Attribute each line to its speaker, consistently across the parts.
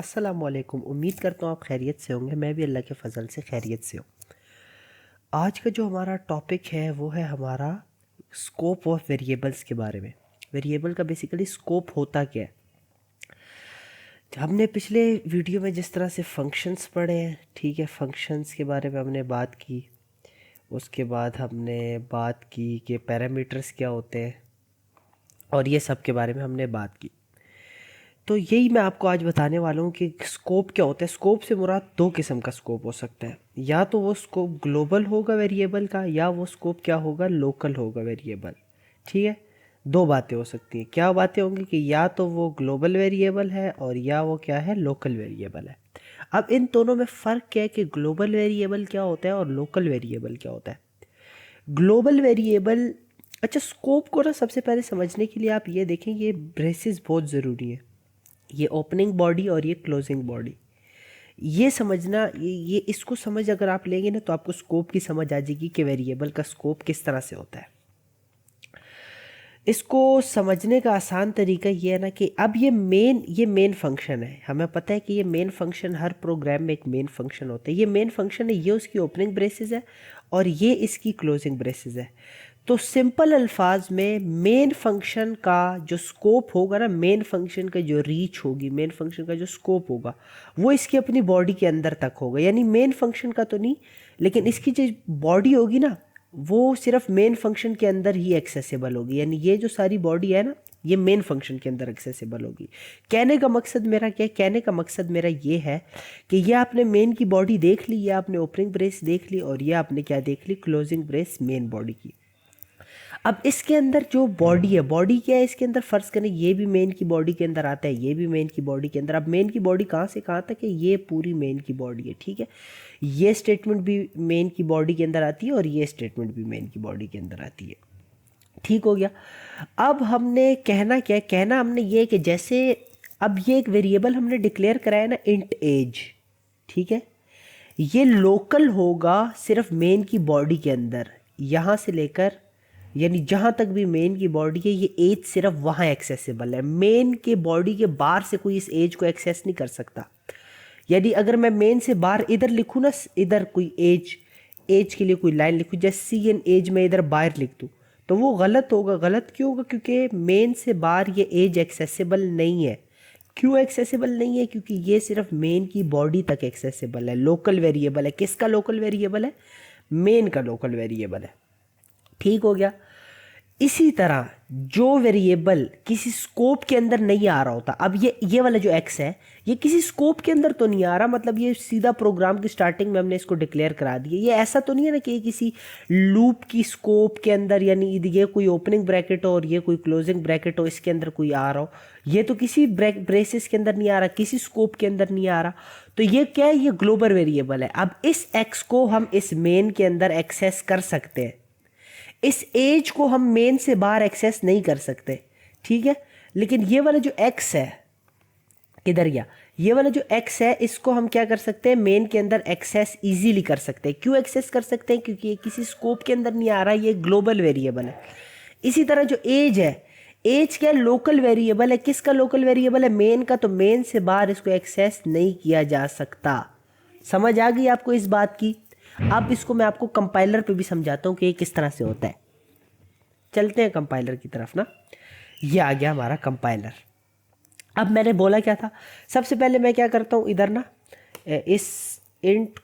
Speaker 1: अस्सलामुअलैकुम। उम्मीद करता हूँ आप खैरियत से होंगे। मैं भी अल्लाह के फ़ज़ल से खैरियत से हूँ। आज का जो हमारा टॉपिक है वो है हमारा स्कोप ऑफ वेरिएबल्स के बारे में। वेरिएबल का बेसिकली स्कोप होता क्या है। हमने पिछले वीडियो में जिस तरह से फंक्शंस पढ़े हैं, ठीक है, फंक्शंस के बारे में हमने बात की। उसके बाद हमने बात की कि पैरामीटर्स क्या होते हैं और ये सब के बारे में हमने बात की। तो यही मैं आपको आज बताने वाला हूँ कि स्कोप क्या होता है। स्कोप से मुराद दो किस्म का स्कोप हो सकता है, या तो वो स्कोप ग्लोबल होगा वेरिएबल का, या वो स्कोप क्या होगा, लोकल होगा वेरिएबल। ठीक है, दो बातें हो सकती हैं। क्या बातें होंगी कि या तो वो ग्लोबल वेरिएबल है और या वो क्या है, लोकल वेरिएबल है। अब इन दोनों में फ़र्क क्या है कि ग्लोबल वेरिएबल क्या होता है और लोकल वेरिएबल क्या होता है। ग्लोबल वेरिएबल, अच्छा, स्कोप को ना सबसे पहले समझने के लिए आप ये देखें, ये ब्रेसेस बहुत ज़रूरी है। ये ओपनिंग बॉडी और ये क्लोजिंग बॉडी, ये समझना, ये इसको समझ अगर आप लेंगे ना तो आपको स्कोप की समझ आ जाएगी कि वेरिएबल का स्कोप किस तरह से होता है। इसको समझने का आसान तरीका ये है ना कि अब ये मेन फंक्शन है। हमें पता है कि ये मेन फंक्शन, हर प्रोग्राम में एक मेन फंक्शन होता है। ये मेन फंक्शन है, ये उसकी ओपनिंग ब्रेसेस है और ये इसकी क्लोजिंग ब्रेसेस है। तो सिंपल अल्फाज में मेन फंक्शन का जो स्कोप होगा ना, मेन फंक्शन का जो रीच होगी, मेन फंक्शन का जो स्कोप होगा, वो इसकी अपनी बॉडी के अंदर तक होगा। यानी मेन फंक्शन का तो नहीं, लेकिन इसकी जो बॉडी होगी ना, वो सिर्फ मेन फंक्शन के अंदर ही एक्सेसिबल होगी। यानी ये जो सारी बॉडी है ना, ये मेन फंक्शन के अंदर एक्सेसिबल होगी। कहने का मकसद मेरा क्या है, कहने का मकसद मेरा ये है कि ये आपने मेन की बॉडी देख ली, ये आपने ओपनिंग ब्रेस देख ली और ये आपने क्या देख ली, क्लोजिंग ब्रेस मेन बॉडी की। अब इसके अंदर जो बॉडी है, बॉडी क्या है इसके अंदर, फर्ज करें ये भी मेन की बॉडी के अंदर आता है, ये भी मेन की बॉडी के अंदर। अब मेन की बॉडी कहाँ से कहाँ तक है, ये पूरी मेन की बॉडी है, ठीक है। ये स्टेटमेंट भी मेन की बॉडी के अंदर आती है और ये स्टेटमेंट भी मेन की बॉडी के अंदर आती है। ठीक हो गया। अब हमने कहना क्या है, कहना हमने ये कि जैसे अब ये एक वेरिएबल हमने डिक्लेयर कराया ना, इंट एज, ठीक है, ये लोकल होगा सिर्फ मेन की बॉडी के अंदर। यहाँ से लेकर, यानी जहाँ तक भी मेन की बॉडी है, ये एज सिर्फ वहाँ एक्सेसिबल है। मेन के बॉडी के बाहर से कोई इस एज को एक्सेस नहीं कर सकता। यदि अगर मैं मेन से बाहर इधर लिखूँ ना, इधर कोई एज के लिए कोई लाइन लिखूँ, जैसे सी एन एज में इधर बाहर लिख दूँ, तो वो गलत होगा। गलत क्यों होगा? क्योंकि मेन से बाहर ये एज एक्सेसिबल नहीं है। क्यों एक्सेसिबल नहीं है? क्योंकि ये सिर्फ मेन की बॉडी तक एक्सेसिबल है। लोकल वेरिएबल है। किसका लोकल वेरिएबल है? मेन का लोकल वेरिएबल है। ठीक हो गया। इसी तरह जो वेरिएबल किसी स्कोप के अंदर नहीं आ रहा होता, अब ये वाला जो एक्स है, ये किसी स्कोप के अंदर तो नहीं आ रहा, मतलब ये सीधा प्रोग्राम की स्टार्टिंग में हमने इसको डिक्लेयर करा दिया। ये ऐसा तो नहीं है ना कि ये किसी लूप की स्कोप के अंदर, यानी ये कोई ओपनिंग ब्रैकेट हो और ये कोई क्लोजिंग ब्रैकेट हो, इसके अंदर कोई आ रहा हो। ये तो किसी ब्रेसेस के अंदर नहीं आ रहा, किसी स्कोप के अंदर नहीं आ रहा। तो ये क्या है? ये ग्लोबल वेरिएबल है। अब इस एक्स को हम इस मेन के अंदर एक्सेस कर सकते हैं। इस एज को हम मेन से बाहर एक्सेस नहीं कर सकते, ठीक है। लेकिन ये वाला जो एक्स है, किधर गया? ये वाला जो एक्स है, इसको हम क्या कर सकते हैं? मेन के अंदर एक्सेस इजीली कर सकते हैं। क्यों एक्सेस कर सकते हैं? क्योंकि ये किसी स्कोप के अंदर नहीं आ रहा, ये ग्लोबल वेरिएबल है। इसी तरह जो एज है, एज क्या? लोकल वेरिएबल है। किसका लोकल वेरिएबल है? मेन का। तो मेन से बाहर इसको एक्सेस नहीं किया जा सकता। समझ आ गई आपको इस बात की? अब इसको मैं आपको कंपाइलर पे भी समझाता हूँ कि ये किस तरह से होता है। चलते हैं कंपाइलर की तरफ ना। ये आ गया हमारा कंपाइलर। अब मैंने बोला क्या था, सबसे पहले मैं क्या करता हूँ, इधर ना इस इंट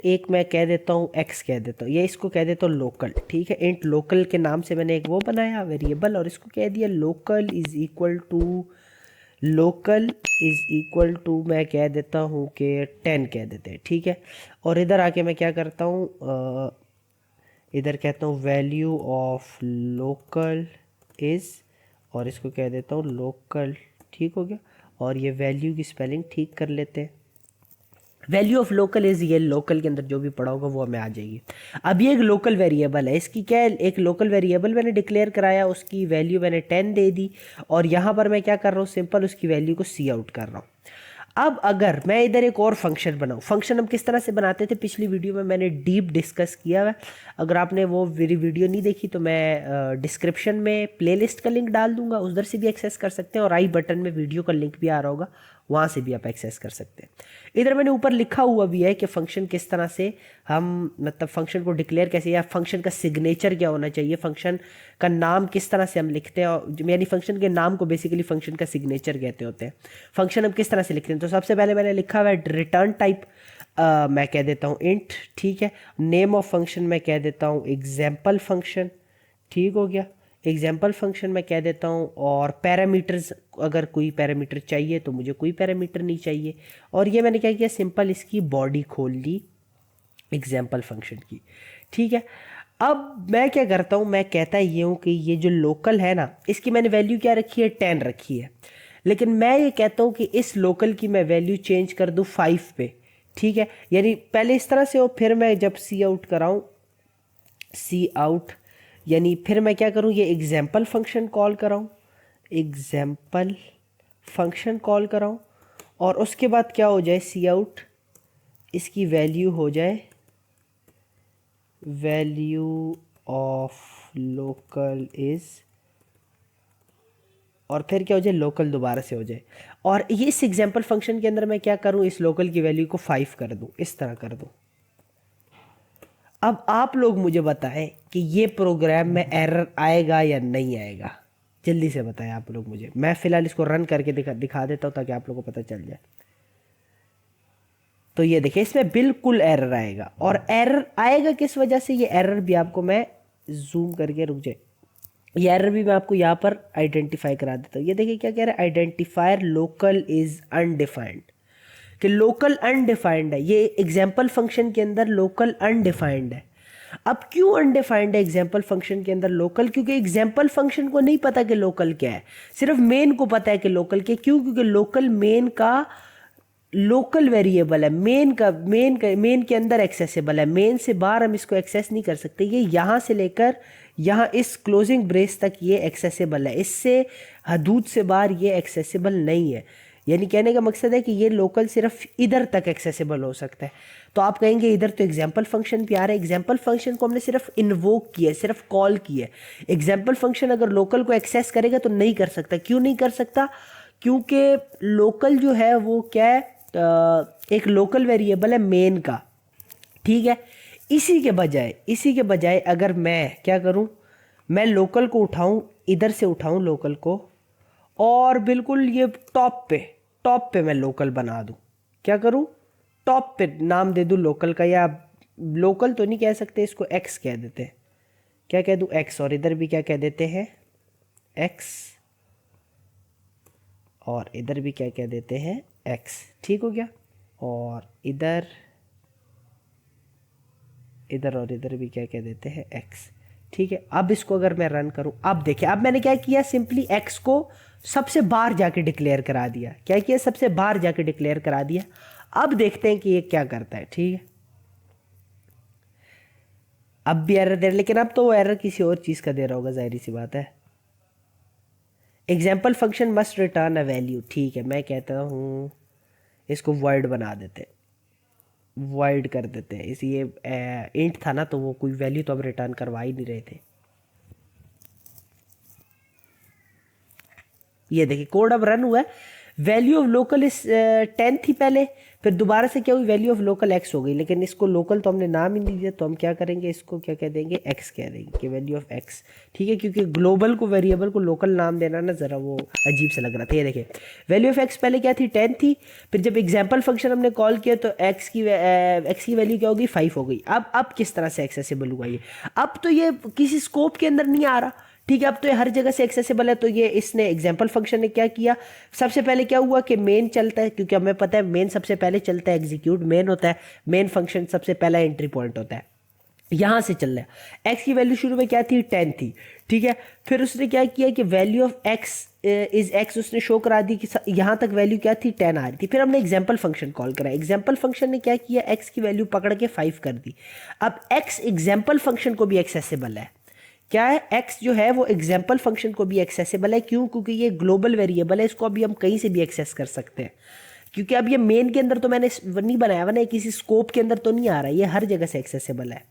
Speaker 1: एक मैं कह देता हूँ एक्स कह देता हूँ, ये इसको कह देता हूँ लोकल, ठीक है। इंट लोकल के नाम से मैंने एक वो बनाया वेरिएबल और इसको कह दिया लोकल इज इक्वल टू मैं कह देता हूँ कि 10 कह देते हैं, ठीक है। और इधर आके मैं क्या करता हूँ, इधर कहता हूँ वैल्यू ऑफ लोकल इज़, और इसको कह देता हूँ लोकल, ठीक हो गया। और ये वैल्यू की स्पेलिंग ठीक कर लेते हैं। वैल्यू ऑफ लोकल इज़, ये लोकल के अंदर जो भी पड़ा होगा वो हमें आ जाएगी। अब ये एक लोकल वेरिएबल है, इसकी क्या है, एक लोकल वेरिएबल मैंने डिक्लेयर कराया, उसकी वैल्यू मैंने 10 दे दी। और यहाँ पर मैं क्या कर रहा हूँ, सिंपल उसकी वैल्यू को सी आउट कर रहा हूँ। अब अगर मैं इधर एक और फंक्शन बनाऊँ, फंक्शन हम किस तरह से बनाते थे पिछली वीडियो में मैंने डीप डिस्कस किया है। अगर आपने वो मेरी वीडियो नहीं देखी तो मैं डिस्क्रिप्शन में प्लेलिस्ट का लिंक डाल दूंगा, उधर से भी एक्सेस कर सकते हैं। और आई बटन में वीडियो का लिंक भी आ रहा होगा, वहाँ से भी आप एक्सेस कर सकते हैं। इधर मैंने ऊपर लिखा हुआ भी है कि फंक्शन किस तरह से हम मतलब फंक्शन को डिक्लेयर कैसे, या फंक्शन का सिग्नेचर क्या होना चाहिए, फंक्शन का नाम किस तरह से हम लिखते हैं, और यानी फंक्शन के नाम को बेसिकली फंक्शन का सिग्नेचर कहते होते हैं। फंक्शन हम किस तरह से लिखते हैं, तो सबसे पहले मैंने लिखा हुआ है रिटर्न टाइप, मैं कह देता हूँ इंट, ठीक है। नेम ऑफ फंक्शन मैं कह देता हूँ एग्जाम्पल फंक्शन, ठीक हो गया, एग्जाम्पल फंक्शन मैं कह देता हूँ। और पैरामीटर्स, अगर कोई पैरामीटर चाहिए तो मुझे कोई पैरामीटर नहीं चाहिए। और ये मैंने क्या किया, सिंपल इसकी बॉडी खोल ली एग्जाम्पल फंक्शन की, ठीक है। अब मैं क्या करता हूँ, मैं कहता ये हूँ कि ये जो लोकल है ना, इसकी मैंने वैल्यू क्या रखी है, 10 रखी है। लेकिन मैं ये कहता हूँ कि इस लोकल की मैं वैल्यू चेंज कर दूँ 5 पे, ठीक है। यानी पहले इस तरह से हो, फिर मैं जब सी आउट कराऊँ, सी आउट यानी फिर मैं क्या करूँ, ये एग्जाम्पल फंक्शन कॉल कराऊँ, एग्जाम्पल फंक्शन कॉल कराऊँ, और उसके बाद क्या हो जाए, सी आउट, इसकी वैल्यू हो जाए वैल्यू ऑफ लोकल इज़, और फिर क्या हो जाए, लोकल दोबारा से हो जाए। और ये इस एग्जाम्पल फंक्शन के अंदर मैं क्या करूँ, इस लोकल की वैल्यू को 5 कर दूँ, इस तरह कर दूँ। अब आप लोग मुझे बताएं कि ये प्रोग्राम में एरर आएगा या नहीं आएगा, जल्दी से बताएं आप लोग मुझे। मैं फिलहाल इसको रन करके दिखा देता हूँ ताकि आप लोगों को पता चल जाए। तो ये देखिए, इसमें बिल्कुल एरर आएगा। और एरर आएगा किस वजह से, ये एरर भी आपको मैं जूम करके, रुक जाए, ये एरर भी मैं आपको यहाँ पर आइडेंटिफाई करा देता हूँ। ये देखिए क्या कह रहा है, आइडेंटिफायर लोकल इज अनडिफाइंड, कि लोकल अनडिफाइंड है। ये एग्जाम्पल फंक्शन के अंदर लोकल अनडिफाइंड है। अब क्यों अनडिफाइंड है एग्जाम्पल फंक्शन के अंदर लोकल, क्योंकि एग्जाम्पल फंक्शन को नहीं पता कि लोकल क्या है, सिर्फ मेन को पता है कि लोकल क्या। क्यों, क्योंकि लोकल मेन का लोकल वेरिएबल है, मेन के अंदर एक्सेसिबल है, मेन से बाहर हम इसको एक्सेस नहीं कर सकते। ये यहाँ से लेकर यहाँ इस क्लोजिंग ब्रेस तक ये एक्सेसिबल है, इससे हदूद से बाहर ये एक्सेसिबल नहीं है। यानी कहने का मकसद है कि ये लोकल सिर्फ इधर तक एक्सेसिबल हो सकता है। तो आप कहेंगे इधर तो एग्जाम्पल फंक्शन भी आ रहा है, एग्जाम्पल फंक्शन को हमने सिर्फ इन्वोक किया है, सिर्फ कॉल किया है। एग्जाम्पल फंक्शन अगर लोकल को एक्सेस करेगा तो नहीं कर सकता। क्यों नहीं कर सकता, क्योंकि लोकल जो है वो क्या है, एक लोकल वेरिएबल है मेन का, ठीक है। इसी के बजाय अगर मैं क्या करूं, मैं लोकल को उठाऊं, इधर से उठाऊं लोकल को, और बिल्कुल ये टॉप पे मैं लोकल बना दूं। क्या करूं, टॉप पे नाम दे दूं लोकल का, या लोकल तो नहीं कह सकते, इसको एक्स कह देते हैं। क्या कह दूं, एक्स, और इधर भी क्या कह देते हैं, एक्स, और इधर भी क्या कह देते हैं, एक्स, ठीक हो गया। और इधर और इधर भी क्या कह देते हैं, एक्स, ठीक है। अब इसको अगर मैं रन करूं, अब देखिए, अब मैंने क्या किया, सिंपली एक्स को सबसे बाहर जाके डिक्लेयर करा दिया। क्या किया, सबसे बाहर जाके डिक्लेयर करा दिया। अब देखते हैं कि ये क्या करता है, ठीक है। अब भी एरर दे रहा, लेकिन अब तो वो एरर किसी और चीज़ का दे रहा होगा, जाहिर सी बात है। Example function must return a value, ठीक है। मैं कहता हूँ इसको वॉइड बना देते हैं, वॉइड कर देते हैं इस, ये इंट था ना, तो वो कोई वैल्यू तो अब रिटर्न करवा ही नहीं रहे थे। ये देखिए कोड अब रन हुआ है। वैल्यू ऑफ लोकल इस 10 थी पहले, फिर दोबारा से क्या हुई, वैल्यू ऑफ लोकल एक्स हो गई। लेकिन इसको लोकल तो हमने नाम ही नहीं दिया, तो हम क्या करेंगे, इसको क्या कह देंगे, एक्स कह देंगे, कि वैल्यू ऑफ एक्स, ठीक है। क्योंकि ग्लोबल को वेरिएबल को लोकल नाम देना ना ज़रा वो अजीब सा लग रहा था। ये देखिए वैल्यू ऑफ एक्स पहले क्या थी, 10 थी, फिर जब एग्जाम्पल फंक्शन हमने कॉल किया तो एक्स की वैल्यू क्या होगी, 5 हो गई। अब किस तरह से एक्सेसिबल हुआ ये, अब तो ये किसी स्कोप के अंदर नहीं आ रहा, ठीक है। अब तो ये हर जगह से एक्सेसिबल है। तो ये इसने एग्जाम्पल फंक्शन ने क्या किया, सबसे पहले क्या हुआ कि मेन चलता है, क्योंकि हमें पता है मेन सबसे पहले चलता है, एग्जीक्यूट मेन होता है, मेन फंक्शन सबसे पहला एंट्री पॉइंट होता है, यहाँ से चल रहा है। एक्स की वैल्यू शुरू में क्या थी, 10 थी, ठीक है। फिर उसने क्या किया कि value of x is x उसने शो करा दी कि यहाँ तक वैल्यू क्या थी, 10 आ रही थी। फिर हमने एग्जाम्पल फंक्शन कॉल करा, एग्जाम्पल फंक्शन ने क्या किया, एक्स की वैल्यू पकड़ के 5 कर दी। अब एक्स एग्जाम्पल फंक्शन को भी एक्सेसिबल है, क्या है, एक्स जो है वो एग्जाम्पल फंक्शन को भी एक्सेसिबल है। क्यों, क्योंकि ये ग्लोबल वेरिएबल है, इसको अभी हम कहीं से भी एक्सेस कर सकते हैं। क्योंकि अब ये मेन के अंदर तो मैंने नहीं बनाया हुआ ना, किसी स्कोप के अंदर तो नहीं आ रहा, ये हर जगह से एक्सेसिबल है।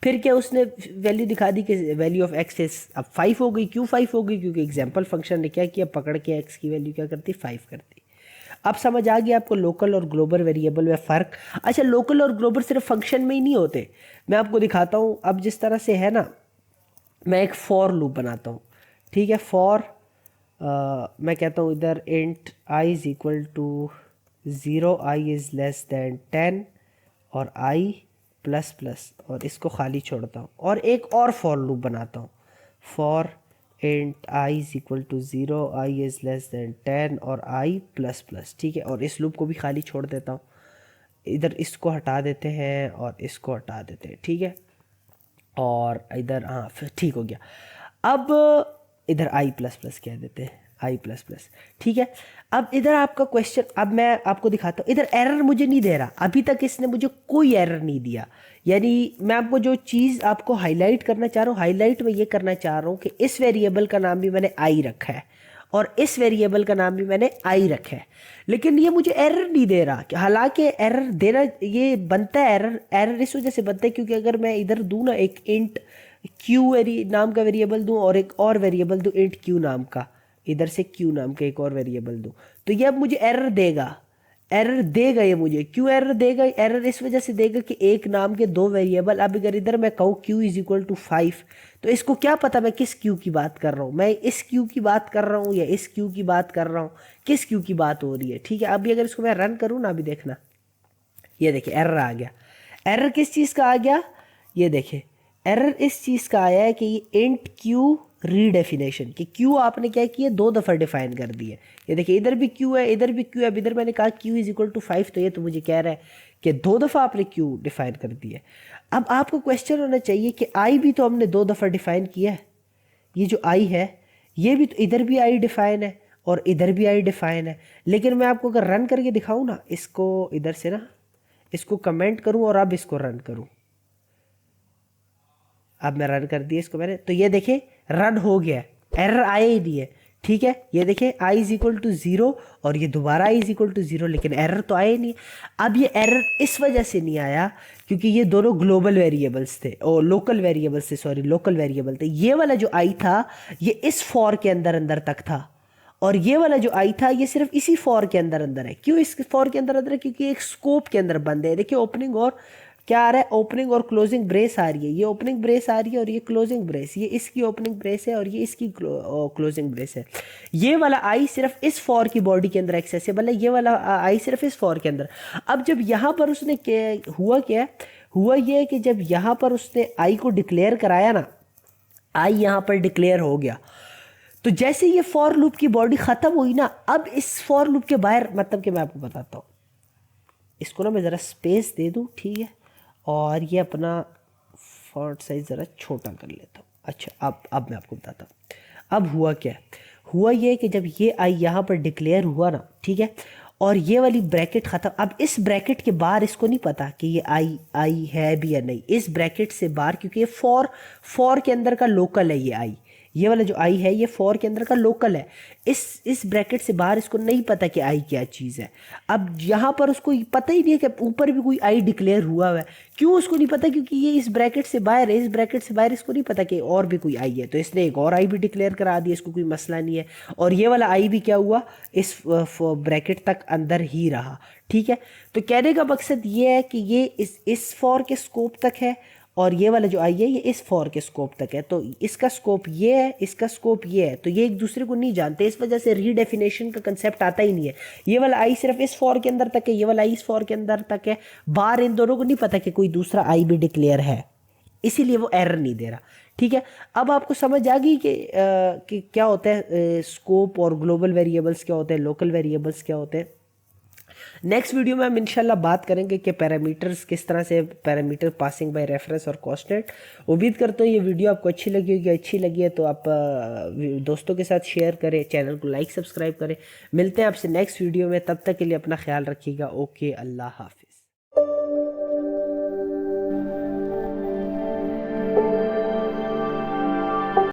Speaker 1: फिर क्या उसने वैल्यू दिखा दी कि वैल्यू ऑफ एक्स अब 5 हो गई। क्यों 5 हो गई, क्योंकि एग्जाम्पल फंक्शन ने क्या किया, पकड़ के एक्स की वैल्यू क्या करती, 5 करती। अब समझ आ गया आपको लोकल और ग्लोबल वेरिएबल में फ़र्क। अच्छा, लोकल और ग्लोबल सिर्फ फंक्शन में ही नहीं होते, मैं आपको दिखाता हूँ। अब जिस तरह से है ना, मैं एक फॉर लूप बनाता हूँ, ठीक है। फॉर मैं कहता हूँ इधर int I is equal to 0, I is less than 10 और आई प्लस प्लस, और इसको खाली छोड़ता हूँ। और एक और फॉर लूप बनाता हूँ, for int I is equal to 0, I is less than 10 और आई प्लस प्लस, ठीक है। और इस लूप को भी खाली छोड़ देता हूँ। इधर इसको हटा देते हैं और इसको हटा देते हैं, ठीक है। और इधर हाँ, फिर ठीक हो गया। अब इधर आई प्लस प्लस कह देते हैं, आई प्लस प्लस, ठीक है। अब इधर आपका क्वेश्चन, अब मैं आपको दिखाता हूँ। इधर एरर मुझे नहीं दे रहा, अभी तक इसने मुझे कोई एरर नहीं दिया। यानी मैं आपको जो चीज़ आपको हाईलाइट करना चाह रहा हूँ, हाईलाइट में ये करना चाह रहा हूँ कि इस वेरिएबल का नाम भी मैंने आई रखा है और इस वेरिएबल का नाम भी मैंने आई रखा है, लेकिन ये मुझे एरर नहीं दे रहा। हालांकि एरर देना ये बनता है, एरर इस वजह से बनता है क्योंकि अगर मैं इधर दूँ ना एक इंट क्यू नाम का वेरिएबल दूँ और एक और वेरिएबल दूँ इंट क्यू नाम का, इधर से क्यू नाम का एक और वेरिएबल दूँ, तो ये अब मुझे एरर देगा। एरर देगा ये मुझे, क्यों एरर देगा? एरर इस वजह से देगा कि एक नाम के दो वेरिएबल। अब अगर इधर मैं कहूँ q इज इक्वल टू 5, तो इसको क्या पता मैं किस q की बात कर रहा हूँ, मैं इस q की बात कर रहा हूँ या इस q की बात कर रहा हूँ, किस q की बात हो रही है, ठीक है। अभी अगर इसको मैं रन करूँ ना, अभी देखना, ये देखिए एरर आ गया। एरर किस चीज़ का आ गया? ये देखिए एरर इस चीज़ का आया है कि ये इंट क्यू रीडेफिनेशन, कि क्यू आपने क्या किया, दो दफ़ा डिफाइन कर दिया। ये देखिए इधर भी क्यू है, इधर भी क्यू है। अब इधर मैंने कहा क्यू इज इक्वल टू 5, तो ये तो मुझे कह रहा है कि दो दफ़ा आपने क्यू डिफाइन कर दिया। अब आपको क्वेश्चन होना चाहिए कि आई भी तो हमने दो दफ़ा डिफाइन किया है। ये जो आई है, ये भी तो इधर भी आई डिफाइन है और इधर भी आई डिफाइन है। लेकिन मैं आपको अगर रन करके दिखाऊँ ना, इसको इधर से ना, इसको कमेंट करूँ और अब इसको रन करूँ, अब मैं रन कर दिया इसको मैंने, तो ये देखिए रन हो गया, एरर आया ही नहीं है, ठीक है। ये देखिए आई इज इक्वल टू 0 और ये दोबारा आई इज इक्वल टू 0, लेकिन एरर तो आया ही नहीं। अब ये एरर इस वजह से नहीं आया क्योंकि ये दोनों ग्लोबल वेरिएबल्स थे और लोकल वेरिएबल्स थे, सॉरी लोकल वेरिएबल थे। ये वाला जो आई था ये इस फॉर के अंदर अंदर तक था, और ये वाला जो आई था ये सिर्फ इसी फॉर के अंदर अंदर है। क्यों इस फॉर के अंदर अंदर है? क्योंकि एक स्कोप के अंदर बंद है। देखिए ओपनिंग और क्या आ रहा है, ओपनिंग और क्लोजिंग ब्रेस आ रही है, ये ओपनिंग ब्रेस आ रही है और ये क्लोजिंग ब्रेस, ये इसकी ओपनिंग ब्रेस है और ये इसकी क्लोजिंग ब्रेस है। ये वाला आई सिर्फ इस फॉर की बॉडी के अंदर एक्सेसिबल है, ये वाला आई सिर्फ इस फॉर के अंदर। अब जब यहाँ पर उसने हुआ क्या, हुआ ये कि जब यहाँ पर उसने आई को डिक्लेयर कराया ना, आई यहाँ पर डिक्लेयर हो गया, तो जैसे ये फॉर लूप की बॉडी खत्म हुई ना, अब इस फॉर लूप के बाहर, मतलब कि मैं आपको बताता हूँ, इसको ना मैं ज़रा स्पेस दे दूँ, ठीक है, और ये अपना फॉन्ट साइज ज़रा छोटा कर लेता हूँ। अच्छा, अब मैं आपको बताता हूँ अब हुआ क्या। हुआ ये कि जब ये आई यहाँ पर डिक्लेयर हुआ ना, ठीक है, और ये वाली ब्रैकेट ख़त्म। अब इस ब्रैकेट के बाहर इसको नहीं पता कि ये आई है भी या नहीं, इस ब्रैकेट से बाहर, क्योंकि ये फॉर के अंदर का लोकल है। ये आई, ये वाला जो आई है ये फॉर के अंदर का लोकल है। इस ब्रैकेट से बाहर इसको नहीं पता कि आई क्या चीज़ है। अब यहाँ पर उसको पता ही नहीं है कि ऊपर भी कोई आई डिक्लेयर हुआ है। क्यों उसको नहीं पता? क्योंकि ये इस ब्रैकेट से बाहर है, इस ब्रैकेट से बाहर इसको नहीं पता कि और भी कोई आई है, तो इसने एक और आई भी डिक्लेयर करा दी, इसको कोई मसला नहीं है। और ये वाला आई भी क्या हुआ, इस ब्रैकेट तक अंदर ही रहा, ठीक है। तो कहने का मकसद ये है कि ये इस फॉर के स्कोप तक है और ये वाला जो आई है ये इस फॉर के स्कोप तक है। तो इसका स्कोप ये है, इसका स्कोप ये है, तो ये एक दूसरे को नहीं जानते, इस वजह से रीडेफिनेशन का कंसेप्ट आता ही नहीं है। ये वाला आई सिर्फ इस फॉर के अंदर तक है, ये वाला आई इस फॉर के अंदर तक है, बाहर इन दोनों को नहीं पता कि कोई दूसरा आई भी डिक्लेयर है, इसीलिए वो एरर नहीं दे रहा, ठीक है। अब आपको समझ आ गई कि क्या होता है स्कोप, और ग्लोबल वेरिएबल्स क्या होते हैं, लोकल वेरिएबल्स क्या होते हैं। नेक्स्ट वीडियो में हम इंशाल्लाह बात करेंगे कि पैरामीटर्स किस तरह से, पैरामीटर पासिंग बाय रेफरेंस और कॉन्स्टेंट। उम्मीद करता हूँ ये वीडियो आपको अच्छी लगी होगी। अच्छी लगी है तो आप दोस्तों के साथ शेयर करें, चैनल को लाइक सब्सक्राइब करें। मिलते हैं आपसे नेक्स्ट वीडियो में, तब तक के लिए अपना ख्याल रखिएगा। ओके, अल्लाह हाफिज़।